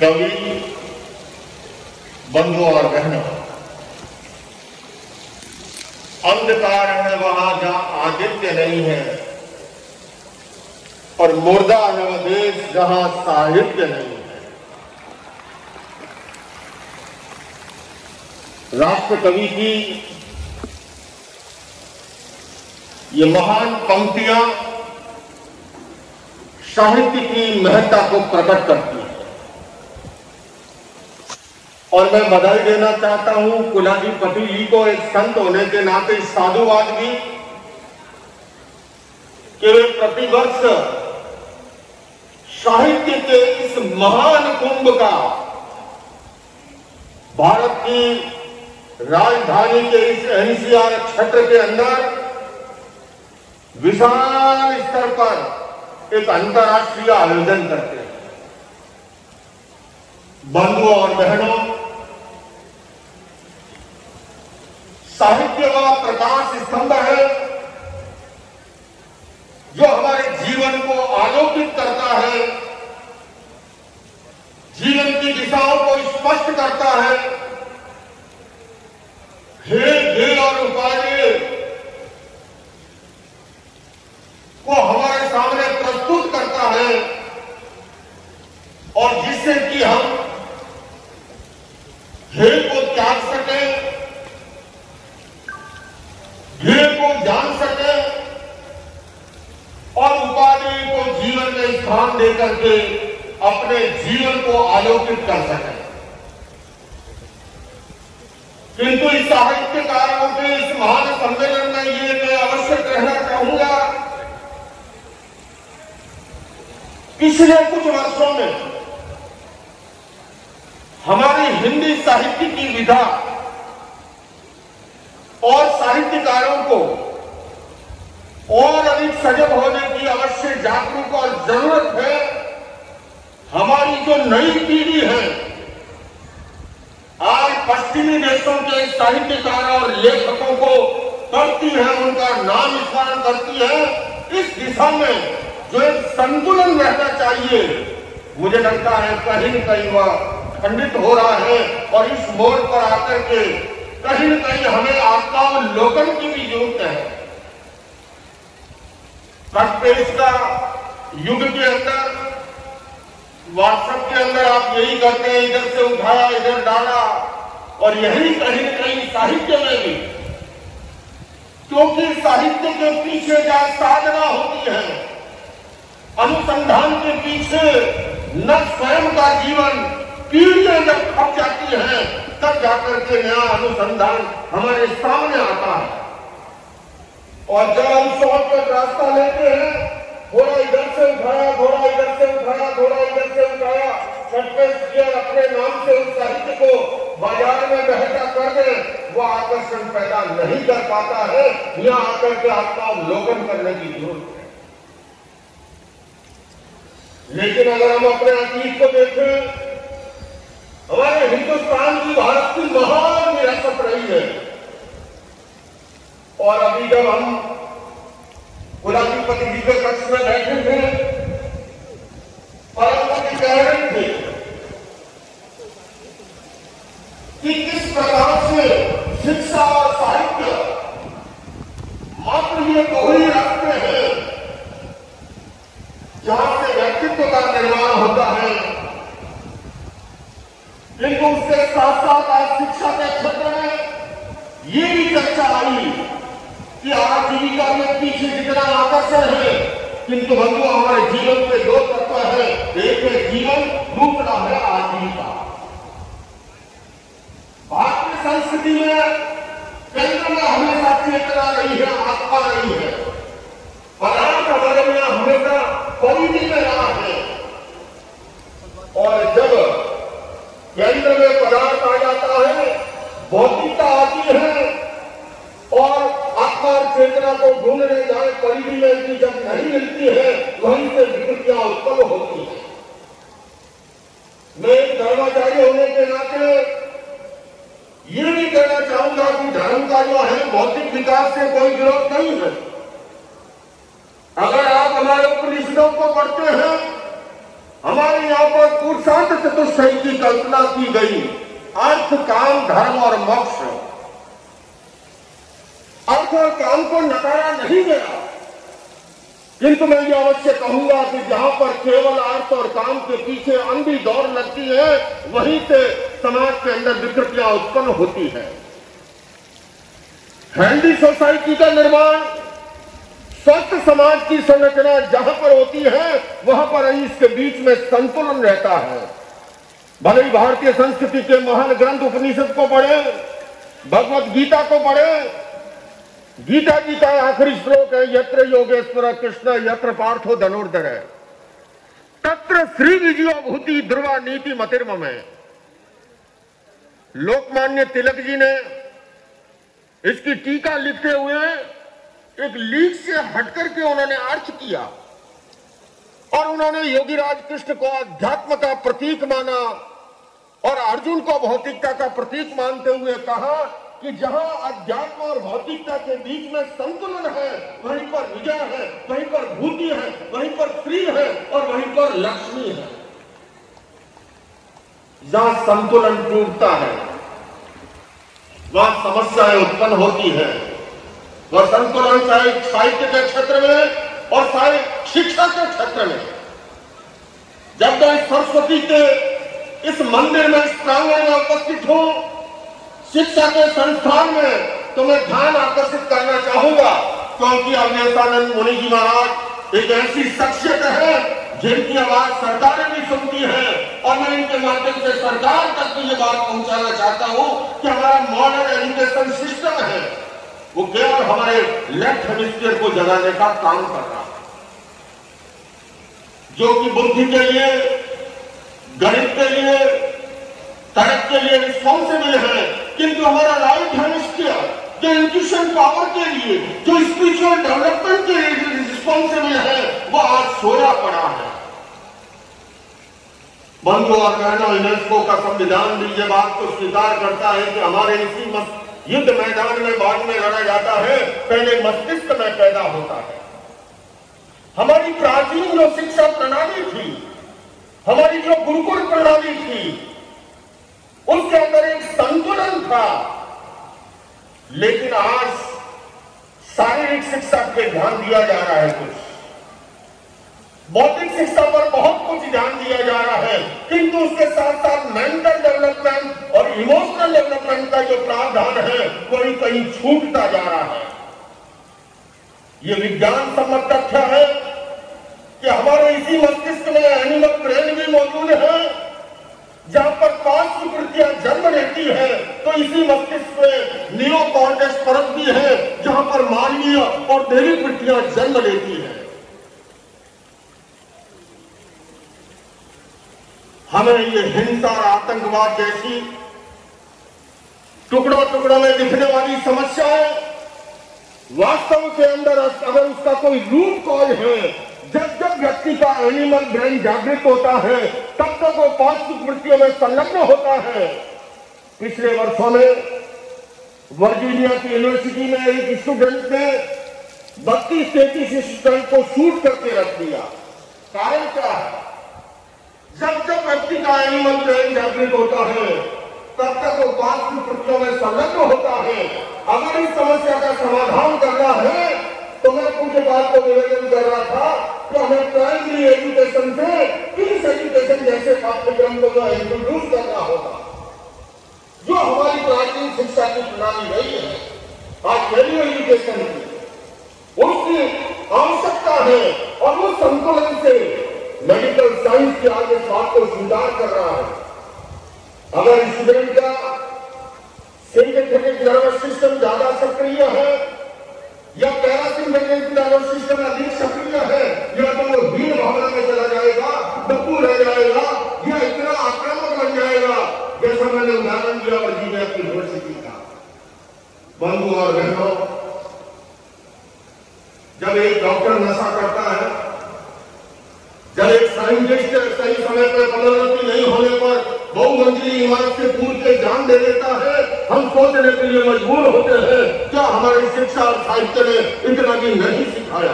कवि, बंधु और बहनों, अंधकार है वहां जहां आदित्य नहीं है और मुर्दा है वह देश जहां साहित्य नहीं है। राष्ट्र कवि की ये महान पंक्तियां साहित्य की महत्ता को प्रकट करती है और मैं बधाई देना चाहता हूं कुलाधिपति जी को, एक संत होने के नाते साधुवाद की, कि वे प्रतिवर्ष साहित्य के इस महान कुंभ का भारत की राजधानी के इस एनसीआर क्षेत्र के अंदर विशाल स्तर पर एक अंतर्राष्ट्रीय आयोजन करते हैं। बंधुओं और बहनों, साहित्य का प्रकाश स्तंभ है जो हमारे जीवन को आलोकित करता है, जीवन की दिशाओं को स्पष्ट करता है, ध्येय और उपाय को हमारे सामने प्रस्तुत करता है और जिससे कि हम ध्येय को त्याग सके, ध्येय को जान सके और उपाधि को जीवन में स्थान देकर के अपने जीवन को आलोकित कर सके। किंतु इस साहित्यकारों के इस महान सम्मेलन में ये मैं अवश्य कहना चाहूंगा, पिछले कुछ वर्षों में हमारी हिंदी साहित्य की विधा और साहित्यकारों को और अधिक सजग होने की अवश्य जागरूक और जरूरत है। हमारी जो नई पीढ़ी है आज पश्चिमी देशों के साहित्यकार और लेखकों को पढ़ती है, उनका नाम स्मरण करती है। इस दिशा में जो एक संतुलन रहना चाहिए, मुझे लगता है कहीं न कहीं वह खंडित हो रहा है और इस मोड़ पर आकर के कहीं न कहीं हमें आत्मावलोकन की भी जरूरत है। कटपेज का युग के अंदर, व्हाट्सएप के अंदर आप यही करते हैं, इधर से उठाया इधर डाला, और यही कहीं न कहीं साहित्य में भी, क्योंकि साहित्य के पीछे जहां साधना होती है, अनुसंधान के पीछे न स्वयं का जीवन, पीढ़ियां जब खप जाती हैं तब जाकर के नया अनुसंधान हमारे सामने आता है। और जब हम शॉर्टकट रास्ता लेते हैं, थोड़ा इधर से उठाया, थोड़ा इधर से उठाया, थोड़ा इधर से उठाया, अपने नाम से उस साहित्य को बाजार में बहता कर दे, वो आकर्षण पैदा नहीं कर पाता है। यहाँ आकर के आत्मावलोकन करने की जरूरत है। लेकिन अगर हम अपने अतीत को देखें, हमारे हिंदुस्तान की, भारत की महान विरासत रही है। और अभी जब हम कुलाधिपति जी के कक्ष में बैठे थे, परमपति कह रहे थे कि किस प्रकार से शिक्षा और साहित्य मात्र ये दो ही रास्ते हैं जहां से व्यक्तित्व का निर्माण होता है। किंतु उसके साथ साथ आज शिक्षा के क्षेत्र में ये भी चर्चा आई कि आजीविका में पीछे जितना आकर्षण है, किंतु बंधु हमारे जीवन के दो तत्व है, एक है जीवन, दूसरा है आजीविका। भारतीय संस्कृति में केंद्र में हमेशा चेतना रही है, आत्मा रही है। पदार्थ हमारे में हमेशा परिधि में रहा है और जब केंद्र में पदार्थ आ जाता है, भौतिकता आती है और आत्मा चेतना को ढूंढने जाए परिधि में भी जब नहीं मिलती है, वहीं से विकृतियां उत्पन्न होती है। मैं एक धर्माचार्य होने के नाते ये भी कहना चाहूंगा कि धर्म का जो है भौतिक विकास से कोई विरोध नहीं है। अगर आप हमारे उपनिषदों को पढ़ते हैं हमारे यहाँ पर पुरुषार्थ चतुष्टय की कल्पना की गई। अर्थ, काम, धर्म और मोक्ष। अर्थ और काम को नकारा नहीं गया, किंतु मैं ये अवश्य कहूंगा कि जहां पर केवल अर्थ और काम के पीछे अंधी दौड़ लगती है, वहीं से समाज के अंदर विकृतियां उत्पन्न होती है। हेल्दी सोसाइटी का निर्माण, स्वस्थ समाज की संरचना जहां पर होती है, वहां पर ही इसके बीच में संतुलन रहता है। भले ही भारतीय संस्कृति के महान ग्रंथ उपनिषद को पढ़े, भगवत गीता को पढ़े। गीता जी का आखिरी श्लोक है, यत्र योगेश्वर कृष्ण यत्र पार्थो धनुर्धर, तत्र श्री विजयो भूति ध्रुवा नीति मतिर्मम। लोकमान्य तिलक जी ने इसकी टीका लिखते हुए एक लीक से हटकर के उन्होंने अर्थ किया और उन्होंने योगीराज कृष्ण को अध्यात्म का प्रतीक माना और अर्जुन को भौतिकता का प्रतीक मानते हुए कहा कि जहां अध्यात्म और भौतिकता के बीच में संतुलन है, वहीं पर विजय है, वहीं पर भूति है, वहीं पर श्री है और वहीं पर लक्ष्मी है। जहां संतुलन टूटता है, वहां समस्याएं उत्पन्न होती है। वह संतुलन चाहे साहित्य के क्षेत्र में और चाहे शिक्षा के क्षेत्र में। जब मैं सरस्वती के इस मंदिर में, इस प्रांगण में उपस्थित हूं, शिक्षा के संस्थान में, तो मैं ध्यान आकर्षित करना चाहूंगा, क्योंकि अवधेशानंद मुनि जी महाराज एक ऐसी शख्सियत है जिनकी आवाज सरकारें भी सुनती हैं और मैं इनके माध्यम से सरकार तक भी ये बात पहुंचाना चाहता हूं कि हमारा मॉडर्न एजुकेशन सिस्टम है, वो केवल हमारे लेफ्ट हेमिस्फीयर को जगाने का काम कर रहा है, जो कि बुद्धि के लिए, गणित के लिए, तर्क के लिए रिस्पॉन्सिबल है, किंतु हमारा राइट हेमिस्फीयर जो इंट्यूशन पावर के लिए, जो स्पिरिचुअल डेवलपमेंट के लिए रिस्पॉन्सिबल है, वो आज सोया पड़ा है। बंधु और बहनों, यूनेस्को का संविधान भी ये बात को स्वीकार करता है कि हमारे इसी युद्ध मैदान में बाद में लड़ा जाता है, पहले मस्तिष्क में पैदा होता है। हमारी प्राचीन जो शिक्षा प्रणाली थी, हमारी जो गुरुकुल प्रणाली थी, उसके अंदर एक संतुलन था, लेकिन आज शारीरिक शिक्षा पे ध्यान दिया जा रहा है, कुछ भौतिक शिक्षा पर बहुत कुछ ध्यान दिया जा रहा है, किंतु उसके साथ साथ मेंटल डेवलपमेंट और इमोशनल डेवलपमेंट का जो प्रावधान है, वही कहीं छूटता जा रहा है। ये विज्ञान सम्मत तथ्य है कि हमारे इसी मस्तिष्क में एनिमल ब्रेन भी मौजूद है। जहां पर 5 विकृतियां जन्म लेती है, तो इसी मस्तिष्क में नियोकॉर्टेक्स परत भी है, जहां पर मानवीय और दैविक वृत्तियां जन्म लेती है। हमें ये हिंसा और आतंकवाद जैसी टुकड़ों टुकड़ों में दिखने वाली समस्याएं वास्तव के अंदर अगर उसका कोई रूट कॉज है, जब जब व्यक्ति का एनिमल ब्रेन जागृत होता है, तब तक वो 5 वृत्तियों में संलग्न होता है। पिछले वर्षों में वर्जीनिया की यूनिवर्सिटी में एक स्टूडेंट ने 32-33 स्टूडेंट को शूट करके रख दिया। कारण क्या है? जब जब व्यक्ति का एनिमल ब्रेन जागृत होता है, तब तक वो 5 वृत्तियों में संलग्न होता है। अगर इस समस्या का समाधान करना है, तो मैं कुछ बात को निवेदन कर रहा था कि हमें प्राइमरी एजुकेशन से किस एजुकेशन जैसे पाठ्यक्रम को इंट्रोड्यूस करना होगा, जो हमारी प्राचीन शिक्षा की प्रणाली रही है। आज वैल्यू एजुकेशन की उसकी आवश्यकता है और वो संतुलन से मेडिकल साइंस के आगे बात को स्वीकार कर रहा है। अगर स्टूडेंट का सिंपैथेटिक नर्वस सिस्टम ज्यादा सक्रिय है या पैरासिम्पैथेटिक नर्वस सिस्टम अधिक सक्रिय है, या तो वो हीन भावना में चला जाएगा, बप्पू रह जाएगा, या इतना आक्रामक बन जाएगा, जैसा मैंने उदाहरण दिया वर्जीनिया की यूनिवर्सिटी का। बंधु और बहनों, जब एक डॉक्टर नशा करता है, जब एक साइंटिस्ट सही समय पर पदोन्नति नहीं होने पर बहुमंजिली इमारत से कूद के जान दे देता है, हम सोचने के लिए मजबूर होते हैं क्या हमारी शिक्षा और साहित्य ने इतना भी नहीं सिखाया।